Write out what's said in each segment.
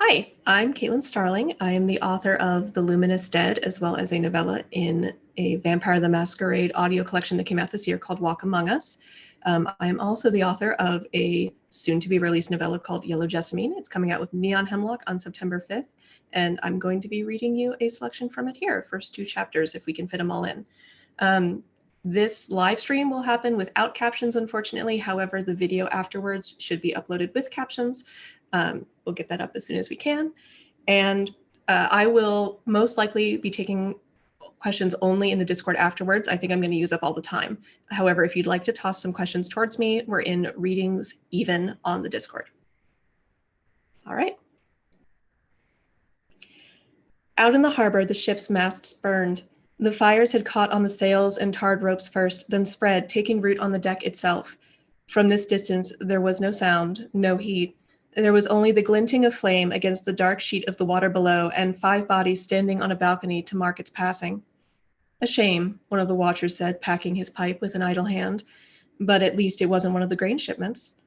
Hi, I'm Caitlin Starling. I am the author of The Luminous Dead, as well as a novella in a Vampire the Masquerade audio collection that came out this year called Walk Among Us. I am also the author of a soon-to-be-released novella called Yellow Jessamine. It's coming out with Neon Hemlock on September 5th, and I'm going to be reading you a selection from it here, first 2 chapters, if we can fit them all in. This live stream will happen without captions, unfortunately. However, the video afterwards should be uploaded with captions. We'll get that up as soon as we can. And I will most likely be taking questions only in the Discord afterwards. I think I'm going to use up all the time. However, if you'd like to toss some questions towards me, we're in readings even on the Discord. All right. Out in the harbor, the ship's masts burned. The fires had caught on the sails and tarred ropes first, then spread, taking root on the deck itself. From this distance, there was no sound, no heat. There was only the glinting of flame against the dark sheet of the water below and 5 bodies standing on a balcony to mark its passing. A shame, one of the watchers said, packing his pipe with an idle hand. But at least it wasn't one of the grain shipments.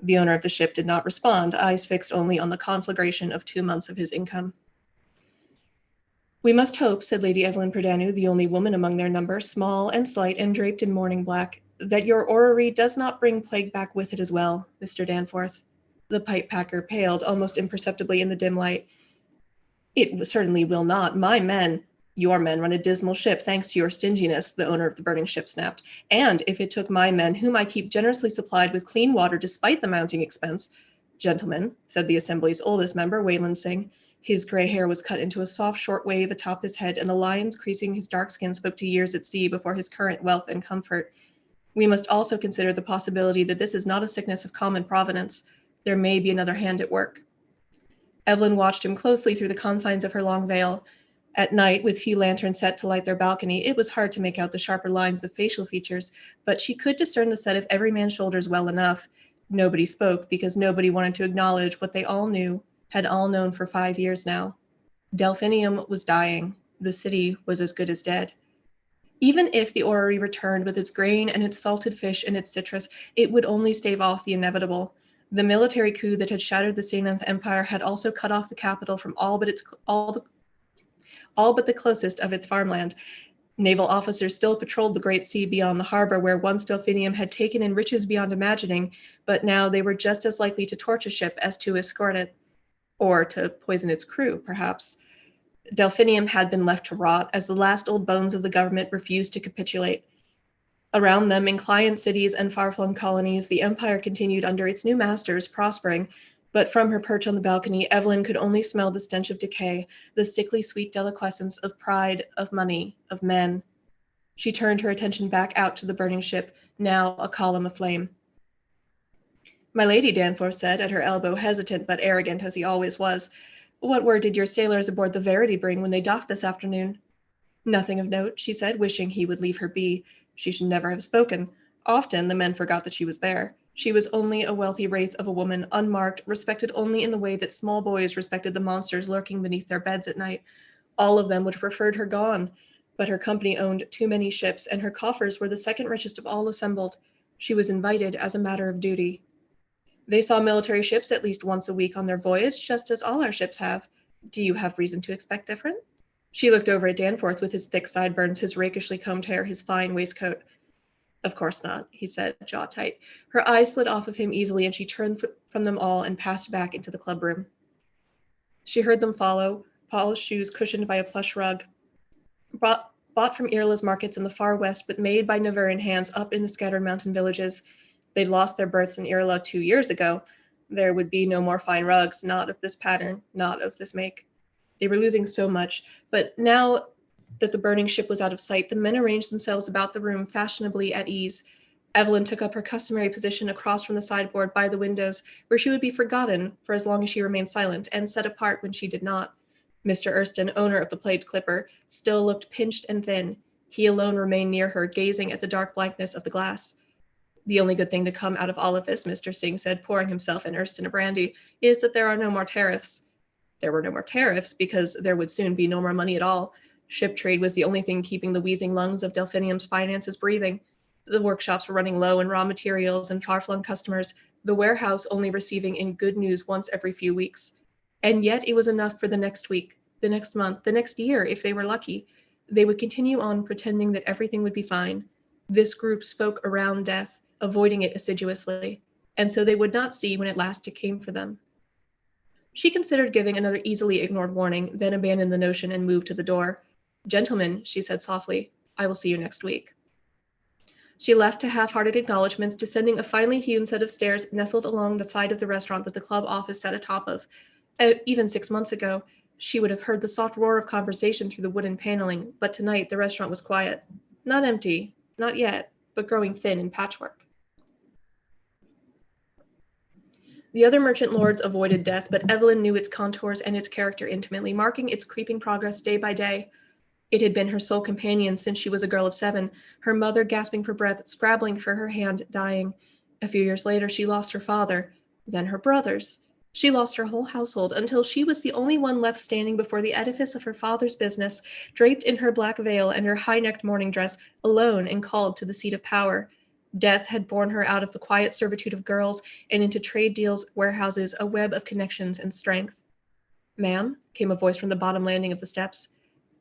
The owner of the ship did not respond, eyes fixed only on the conflagration of 2 months of his income. We must hope, said Lady Evelyn Perdanu, the only woman among their number, small and slight and draped in mourning black, that your orrery does not bring plague back with it as well, Mr. Danforth. The pipe packer paled almost imperceptibly in the dim light. It certainly will not. My men, your men run a dismal ship thanks to your stinginess, the owner of the burning ship snapped. And if it took my men, whom I keep generously supplied with clean water despite the mounting expense, gentlemen, said the assembly's oldest member, Wayland Singh. His gray hair was cut into a soft, short wave atop his head, and the lines creasing his dark skin spoke to years at sea before his current wealth and comfort. We must also consider the possibility that this is not a sickness of common provenance. There may be another hand at work. Evelyn watched him closely through the confines of her long veil. At night, with few lanterns set to light their balcony, it was hard to make out the sharper lines of facial features, but she could discern the set of every man's shoulders well enough. Nobody spoke because nobody wanted to acknowledge what they all knew, had all known for 5 years now. Delphinium was dying. The city was as good as dead. Even if the orrery returned with its grain and its salted fish and its citrus, it would only stave off the inevitable. The military coup that had shattered the Seventh Empire had also cut off the capital from all but the closest of its farmland. Naval officers still patrolled the great sea beyond the harbor where once Delphinium had taken in riches beyond imagining, but now they were just as likely to torch a ship as to escort it. Or to poison its crew, perhaps. Delphinium had been left to rot as the last old bones of the government refused to capitulate. Around them, in client cities and far-flung colonies, the empire continued under its new masters, prospering, but from her perch on the balcony, Evelyn could only smell the stench of decay, the sickly sweet deliquescence of pride, of money, of men. She turned her attention back out to the burning ship, now a column of flame. My lady, Danforth said, at her elbow, hesitant but arrogant as he always was. What word did your sailors aboard the Verity bring when they docked this afternoon? Nothing of note, she said, wishing he would leave her be. She should never have spoken. Often the men forgot that she was there. She was only a wealthy wraith of a woman, unmarked, respected only in the way that small boys respected the monsters lurking beneath their beds at night. All of them would have preferred her gone, but her company owned too many ships, and her coffers were the second richest of all assembled. She was invited as a matter of duty. They saw military ships at least once a week on their voyage, just as all our ships have. Do you have reason to expect different? She looked over at Danforth with his thick sideburns, his rakishly combed hair, his fine waistcoat. Of course not, he said, jaw tight. Her eyes slid off of him easily, and she turned from them all and passed back into the clubroom. She heard them follow, polished shoes cushioned by a plush rug, bought from Irla's markets in the far west, but made by Navarin hands up in the scattered mountain villages. They'd lost their berths in Irla 2 years ago. There would be no more fine rugs, not of this pattern, not of this make. They were losing so much, but now that the burning ship was out of sight, the men arranged themselves about the room fashionably at ease. Evelyn took up her customary position across from the sideboard by the windows, where she would be forgotten for as long as she remained silent, and set apart when she did not. Mr. Erston, owner of the Plaid Clipper, still looked pinched and thin. He alone remained near her, gazing at the dark blankness of the glass. The only good thing to come out of all of this, Mr. Singh said, pouring himself and Erston a brandy, is that there are no more tariffs. There were no more tariffs because there would soon be no more money at all. Ship trade was the only thing keeping the wheezing lungs of Delphinium's finances breathing. The workshops were running low in raw materials and far-flung customers, the warehouse only receiving in good news once every few weeks. And yet it was enough for the next week, the next month, the next year, if they were lucky. They would continue on pretending that everything would be fine. This group spoke around death, avoiding it assiduously, and so they would not see when at last it came for them. She considered giving another easily ignored warning, then abandoned the notion and moved to the door. "Gentlemen," she said softly, "I will see you next week." She left to half-hearted acknowledgments, descending a finely hewn set of stairs nestled along the side of the restaurant that the club office sat atop of. Even 6 months ago, she would have heard the soft roar of conversation through the wooden paneling, but tonight the restaurant was quiet. Not empty, not yet, but growing thin in patchwork. The other merchant lords avoided death, but Evelyn knew its contours and its character intimately, marking its creeping progress day by day. It had been her sole companion since she was a girl of 7, her mother gasping for breath, scrabbling for her hand, dying. A few years later, she lost her father, then her brothers. She lost her whole household until she was the only one left standing before the edifice of her father's business, draped in her black veil and her high-necked mourning dress, alone and called to the seat of power. Death had borne her out of the quiet servitude of girls and into trade deals, warehouses, a web of connections and strength. "Ma'am," came a voice from the bottom landing of the steps.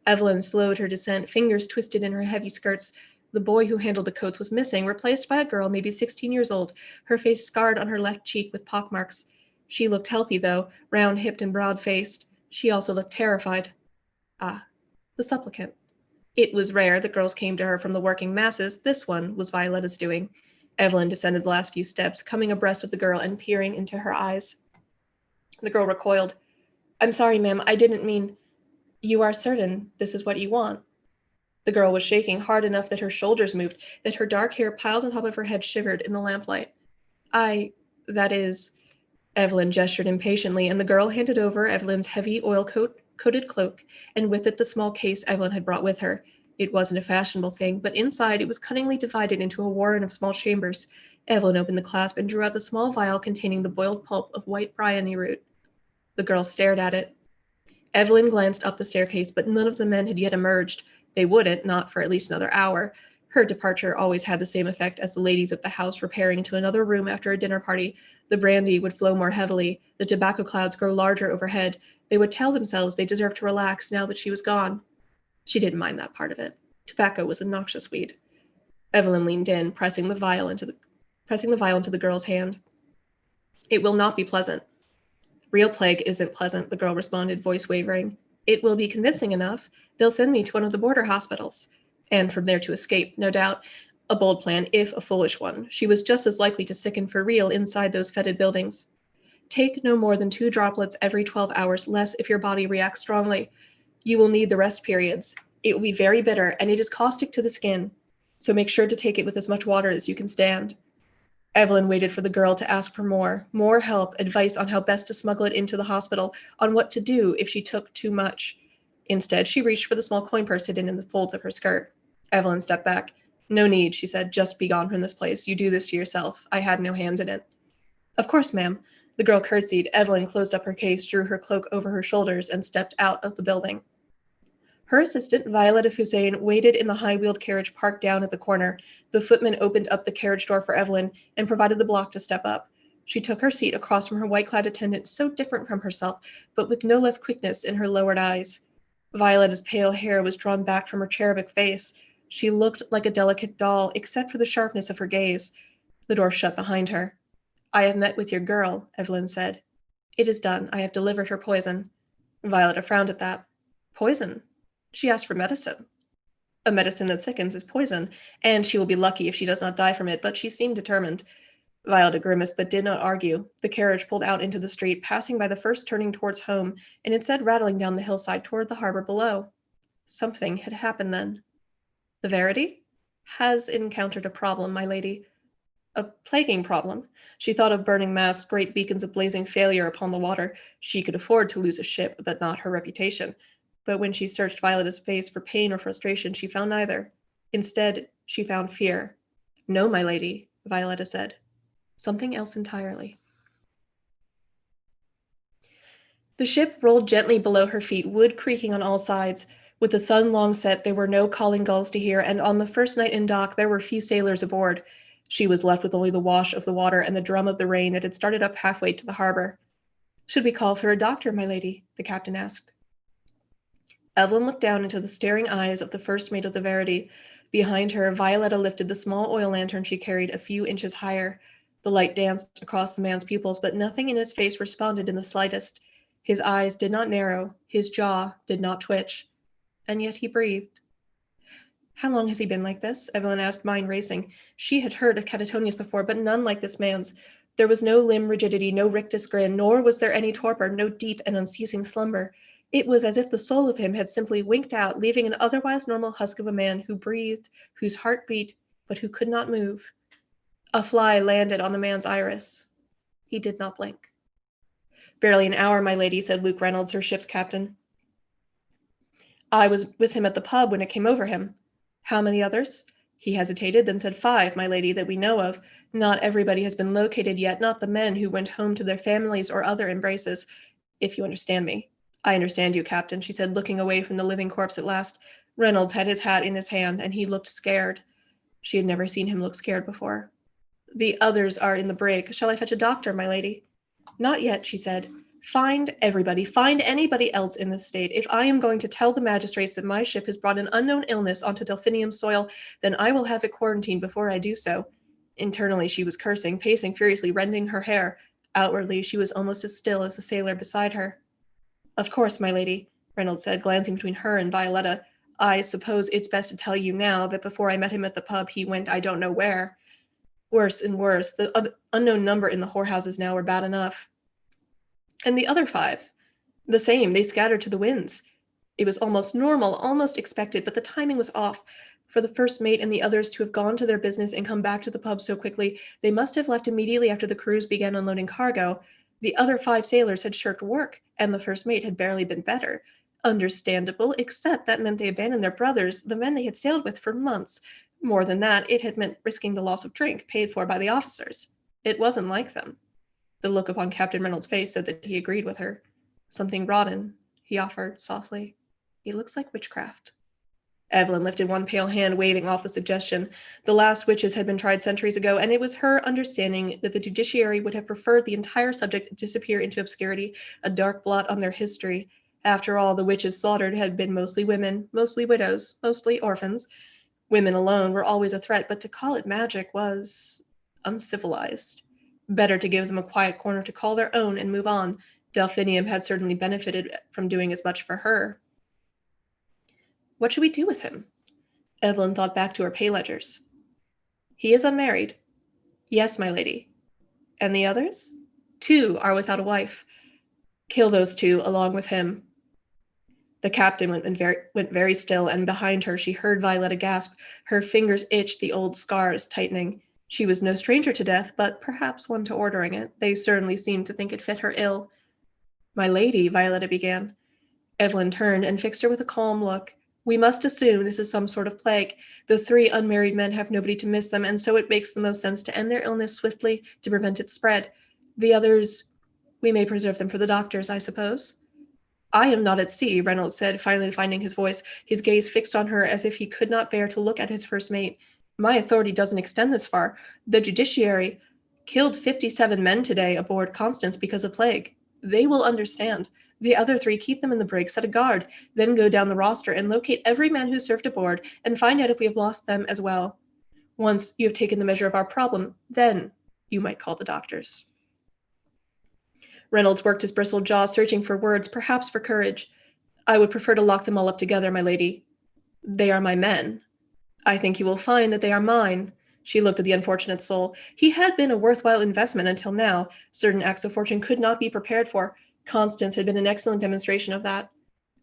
Evelyn slowed her descent, fingers twisted in her heavy skirts. The boy who handled the coats was missing, replaced by a girl maybe 16 years old, her face scarred on her left cheek with pockmarks. She looked healthy, though, round-hipped and broad-faced. She also looked terrified. Ah, the supplicant. It was rare that girls came to her from the working masses. This one was Violetta's doing. Evelyn descended the last few steps, coming abreast of the girl and peering into her eyes. The girl recoiled. "I'm sorry, ma'am, I didn't mean—" "You are certain this is what you want?" The girl was shaking hard enough that her shoulders moved, that her dark hair piled on top of her head shivered in the lamplight. That is—" Evelyn gestured impatiently, and the girl handed over Evelyn's heavy oil-coated cloak, and with it the small case Evelyn had brought with her. It wasn't a fashionable thing, but inside it was cunningly divided into a warren of small chambers. Evelyn opened the clasp and drew out the small vial containing the boiled pulp of white bryony root. The girl stared at it. Evelyn glanced up the staircase, but none of the men had yet emerged. They wouldn't, not for at least another hour. Her departure always had the same effect as the ladies of the house repairing to another room after a dinner party. The brandy would flow more heavily, the tobacco clouds grow larger overhead. They would tell themselves they deserved to relax now that she was gone. She didn't mind that part of it. Tobacco was a noxious weed. Evelyn leaned in, pressing the vial into the girl's hand. "It will not be pleasant." "Real plague isn't pleasant," the girl responded, voice wavering. "It will be convincing enough. They'll send me to one of the border hospitals. And from there to escape, no doubt. A bold plan, if a foolish one. She was just as likely to sicken for real inside those fetid buildings. Take no more than 2 droplets every 12 hours, less if your body reacts strongly. You will need the rest periods. It will be very bitter, and it is caustic to the skin. So make sure to take it with as much water as you can stand." Evelyn waited for the girl to ask for more help, advice on how best to smuggle it into the hospital, on what to do if she took too much. Instead, she reached for the small coin purse hidden in the folds of her skirt. Evelyn stepped back. "No need," she said. "Just be gone from this place. You do this to yourself. I had no hand in it." "Of course, ma'am." The girl curtsied. Evelyn closed up her case, drew her cloak over her shoulders, and stepped out of the building. Her assistant, Violetta Fusain, waited in the high-wheeled carriage parked down at the corner. The footman opened up the carriage door for Evelyn and provided the block to step up. She took her seat across from her white-clad attendant, so different from herself, but with no less quickness in her lowered eyes. Violetta's pale hair was drawn back from her cherubic face. She looked like a delicate doll, except for the sharpness of her gaze. The door shut behind her. "I have met with your girl," Evelyn said. "It is done. I have delivered her poison." Violetta frowned at that. "Poison?" She asked for medicine. "A medicine that sickens is poison, and she will be lucky if she does not die from it," but she seemed determined. Violetta grimaced but did not argue. The carriage pulled out into the street, passing by the first turning towards home, and instead rattling down the hillside toward the harbor below. Something had happened then. "The Verity has encountered a problem, my lady." A plaguing problem. She thought of burning masts, great beacons of blazing failure upon the water. She could afford to lose a ship, but not her reputation. But when she searched Violetta's face for pain or frustration, she found neither. Instead, she found fear. "No, my lady," Violetta said. "Something else entirely." The ship rolled gently below her feet, wood creaking on all sides. With the sun long set, there were no calling gulls to hear, and on the first night in dock, there were few sailors aboard. She was left with only the wash of the water and the drum of the rain that had started up halfway to the harbor. Should we call for a doctor, my lady? The captain asked. Evelyn looked down into the staring eyes of the first mate of the Verity. Behind her, Violetta lifted the small oil lantern she carried a few inches higher. The light danced across the man's pupils, but nothing in his face responded in the slightest. His eyes did not narrow, his jaw did not twitch. And yet he breathed. How long has he been like this? Evelyn asked, mind racing. She had heard of catatonias before, but none like this man's. There was no limb rigidity, no rictus grin, nor was there any torpor, no deep and unceasing slumber. It was as if the soul of him had simply winked out, leaving an otherwise normal husk of a man who breathed, whose heart beat, but who could not move. A fly landed on the man's iris. He did not blink. Barely an hour, my lady, said Luke Reynolds, her ship's captain. I was with him at the pub when it came over him. How many others? He hesitated, then said 5, my lady, that we know of. Not everybody has been located yet, not the men who went home to their families or other embraces, if you understand me. I understand you, Captain, she said, looking away from the living corpse at last. Reynolds had his hat in his hand, and he looked scared. She had never seen him look scared before. The others are in the brig. Shall I fetch a doctor, my lady? Not yet, she said. Find everybody, find anybody else in this state. If I am going to tell the magistrates that my ship has brought an unknown illness onto Delphinium soil, then I will have it quarantined before I do so. Internally, she was cursing, pacing furiously, rending her hair. Outwardly, she was almost as still as the sailor beside her. Of course, my lady, Reynolds said, glancing between her and Violetta. I suppose it's best to tell you now that before I met him at the pub, he went I don't know where. Worse and worse. The unknown number in the whorehouses now were bad enough. And the other 5? The same, they scattered to the winds. It was almost normal, almost expected, but the timing was off. For the first mate and the others to have gone to their business and come back to the pub so quickly, they must have left immediately after the crews began unloading cargo. The other 5 sailors had shirked work, and the first mate had barely been better. Understandable, except that meant they abandoned their brothers, the men they had sailed with for months. More than that, it had meant risking the loss of drink, paid for by the officers. It wasn't like them. The look upon Captain Reynolds' face said that he agreed with her. Something rotten, he offered softly. It looks like witchcraft. Evelyn lifted one pale hand, waving off the suggestion. The last witches had been tried centuries ago, and it was her understanding that the judiciary would have preferred the entire subject disappear into obscurity, a dark blot on their history. After all, the witches slaughtered had been mostly women, mostly widows, mostly orphans. Women alone were always a threat, but to call it magic was uncivilized. Better to give them a quiet corner to call their own and move on. Delphinium had certainly benefited from doing as much for her. What should we do with him? Evelyn thought back to her pay ledgers. He is unmarried. Yes, my lady. And the others? 2 are without a wife. Kill those 2 along with him. The captain went very still, and behind her she heard Violetta gasp. Her fingers itched, the old scars tightening. She was no stranger to death, but perhaps one to ordering it. They certainly seemed to think it fit her ill. My lady, Violetta began. Evelyn turned and fixed her with a calm look. We must assume this is some sort of plague. The 3 unmarried men have nobody to miss them, and so it makes the most sense to end their illness swiftly to prevent its spread. The others, we may preserve them for the doctors, I suppose. I am not at sea, Reynolds said, finally finding his voice, his gaze fixed on her as if he could not bear to look at his first mate. My authority doesn't extend this far. The judiciary killed 57 men today aboard Constance because of plague. They will understand. The other 3 keep them in the brig, set a guard, then go down the roster and locate every man who served aboard and find out if we have lost them as well. Once you have taken the measure of our problem, then you might call the doctors. Reynolds worked his bristled jaw, searching for words, perhaps for courage. I would prefer to lock them all up together, my lady. They are my men. I think you will find that they are mine. She looked at the unfortunate soul. He had been a worthwhile investment until now. Certain acts of fortune could not be prepared for. Constance had been an excellent demonstration of that.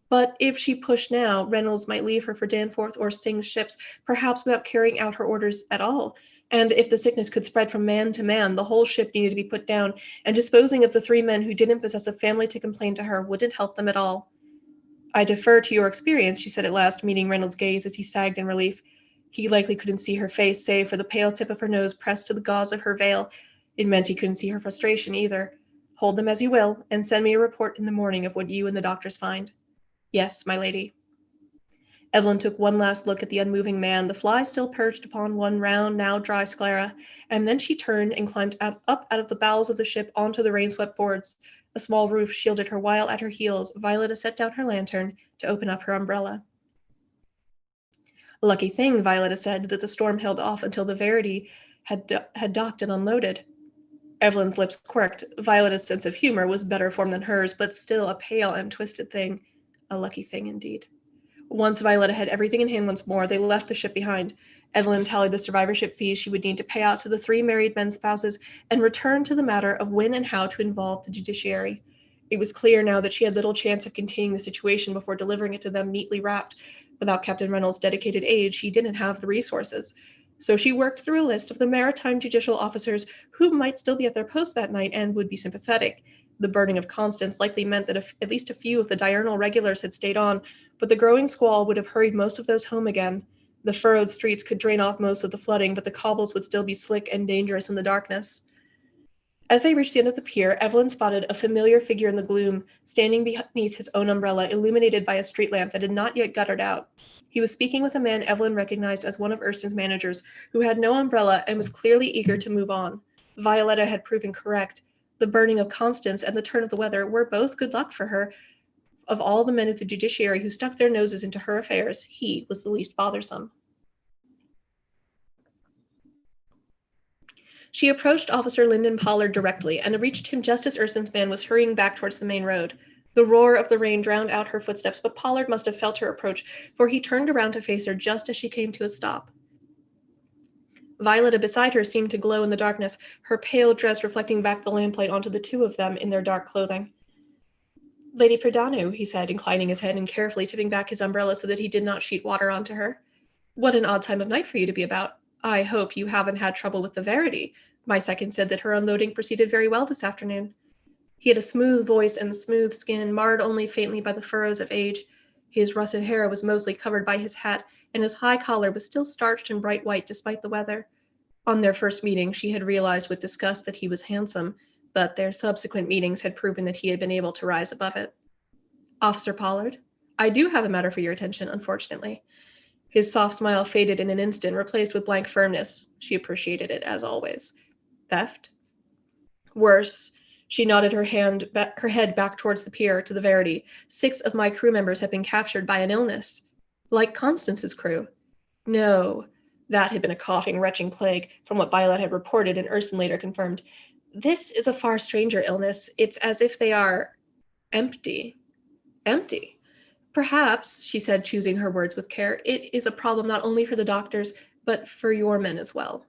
But if she pushed now, Reynolds might leave her for Danforth or Sting's ships, perhaps without carrying out her orders at all. And if the sickness could spread from man to man, the whole ship needed to be put down, and disposing of the 3 men who didn't possess a family to complain to her wouldn't help them at all. I defer to your experience, she said at last, meeting Reynolds' gaze as he sagged in relief. He likely couldn't see her face, save for the pale tip of her nose pressed to the gauze of her veil. It meant he couldn't see her frustration either. Hold them as you will, and send me a report in the morning of what you and the doctors find. Yes, my lady. Evelyn took one last look at the unmoving man, the fly still perched upon one round, now dry sclera, and then she turned and climbed up out of the bowels of the ship onto the rain-swept boards. A small roof shielded her, while at her heels Violetta set down her lantern to open up her umbrella. Lucky thing, Violetta said, that the storm held off until the Verity had docked and unloaded. Evelyn's lips quirked. Violetta's sense of humor was better formed than hers, but still a pale and twisted thing. A lucky thing indeed. Once Violetta had everything in hand once more, they left the ship behind. Evelyn tallied the survivorship fees she would need to pay out to the 3 married men's spouses and returned to the matter of when and how to involve the judiciary. It was clear now that she had little chance of containing the situation before delivering it to them neatly wrapped. Without Captain Reynolds' dedicated aid, she didn't have the resources. So she worked through a list of the maritime judicial officers who might still be at their post that night and would be sympathetic. The burning of Constance likely meant that at least a few of the diurnal regulars had stayed on, but the growing squall would have hurried most of those home again. The furrowed streets could drain off most of the flooding, but the cobbles would still be slick and dangerous in the darkness. As they reached the end of the pier, Evelyn spotted a familiar figure in the gloom, standing beneath his own umbrella, illuminated by a street lamp that had not yet guttered out. He was speaking with a man Evelyn recognized as one of Erston's managers, who had no umbrella and was clearly eager to move on. Violetta had proven correct. The burning of Constance and the turn of the weather were both good luck for her. Of all the men of the judiciary who stuck their noses into her affairs, he was the least bothersome. She approached Officer Lyndon Pollard directly and reached him just as Erston's man was hurrying back towards the main road. The roar of the rain drowned out her footsteps, but Pollard must have felt her approach, for he turned around to face her just as she came to a stop. Violetta beside her seemed to glow in the darkness, her pale dress reflecting back the lamplight onto the two of them in their dark clothing. "Lady Perdanu," he said, inclining his head and carefully tipping back his umbrella so that he did not sheet water onto her. "What an odd time of night for you to be about. I hope you haven't had trouble with the Verity. My second said that her unloading proceeded very well this afternoon." He had a smooth voice and smooth skin, marred only faintly by the furrows of age. His russet hair was mostly covered by his hat, and his high collar was still starched and bright white despite the weather. On their first meeting, she had realized with disgust that he was handsome, but their subsequent meetings had proven that he had been able to rise above it. "Officer Pollard, I do have a matter for your attention, unfortunately." His soft smile faded in an instant, replaced with blank firmness. She appreciated it, as always. "Theft?" "Worse." She nodded her head back towards the pier, to the Verity. 6 of my crew members have been captured by an illness. "Like Constance's crew?" "No." That had been a coughing, retching plague, from what Violet had reported and Erston later confirmed. "This is a far stranger illness. It's as if they are empty." "Empty?" "Perhaps," she said, choosing her words with care, "it is a problem not only for the doctors, but for your men as well."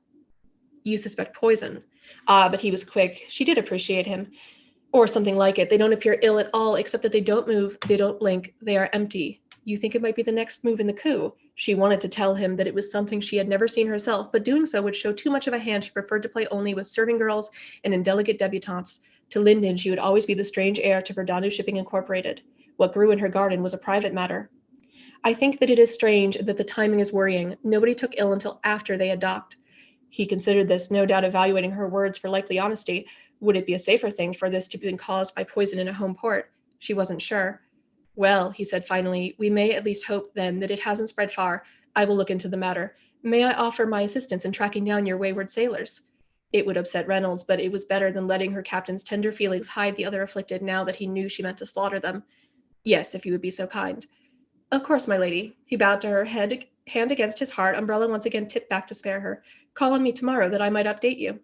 "You suspect poison." Ah, but he was quick. She did appreciate him. "Or something like it. They don't appear ill at all, except that they don't move, they don't blink, they are empty. You think it might be the next move in the coup?" She wanted to tell him that it was something she had never seen herself, but doing so would show too much of a hand she preferred to play only with serving girls and indelicate debutantes. To Lyndon, she would always be the strange heir to Verdanu Shipping Incorporated. What grew in her garden was a private matter. "I think that it is strange, that the timing is worrying. Nobody took ill until after they had docked." He considered this, no doubt evaluating her words for likely honesty. Would it be a safer thing for this to be caused by poison in a home port? She wasn't sure. "Well," he said finally, "we may at least hope, then, that it hasn't spread far. I will look into the matter. May I offer my assistance in tracking down your wayward sailors?" It would upset Reynolds, but it was better than letting her captain's tender feelings hide the other afflicted now that he knew she meant to slaughter them. "Yes, if you would be so kind." "Of course, my lady." He bowed to her, hand against his heart, umbrella once again tipped back to spare her. "Call on me tomorrow that I might update you."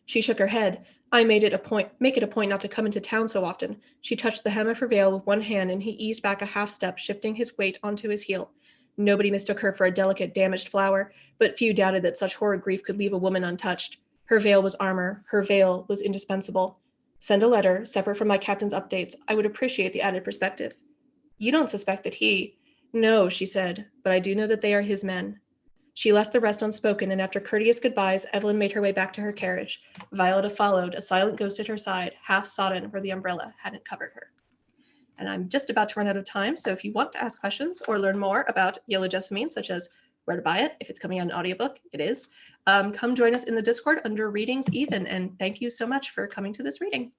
She shook her head. Make it a point not to come into town so often." She touched the hem of her veil with one hand, and he eased back a half step, shifting his weight onto his heel. Nobody mistook her for a delicate, damaged flower, but few doubted that such horrid grief could leave a woman untouched. Her veil was armor. Her veil was indispensable. "Send a letter, separate from my captain's updates. I would appreciate the added perspective." "You don't suspect that he—" "No," she said, "but I do know that they are his men." She left the rest unspoken, and after courteous goodbyes, Evelyn made her way back to her carriage. Violetta followed, a silent ghost at her side, half sodden where the umbrella hadn't covered her. And I'm just about to run out of time, so if you want to ask questions or learn more about Yellow Jessamine, such as where to buy it, if it's coming out in audiobook, it is, come join us in the Discord under Readings Even, and thank you so much for coming to this reading.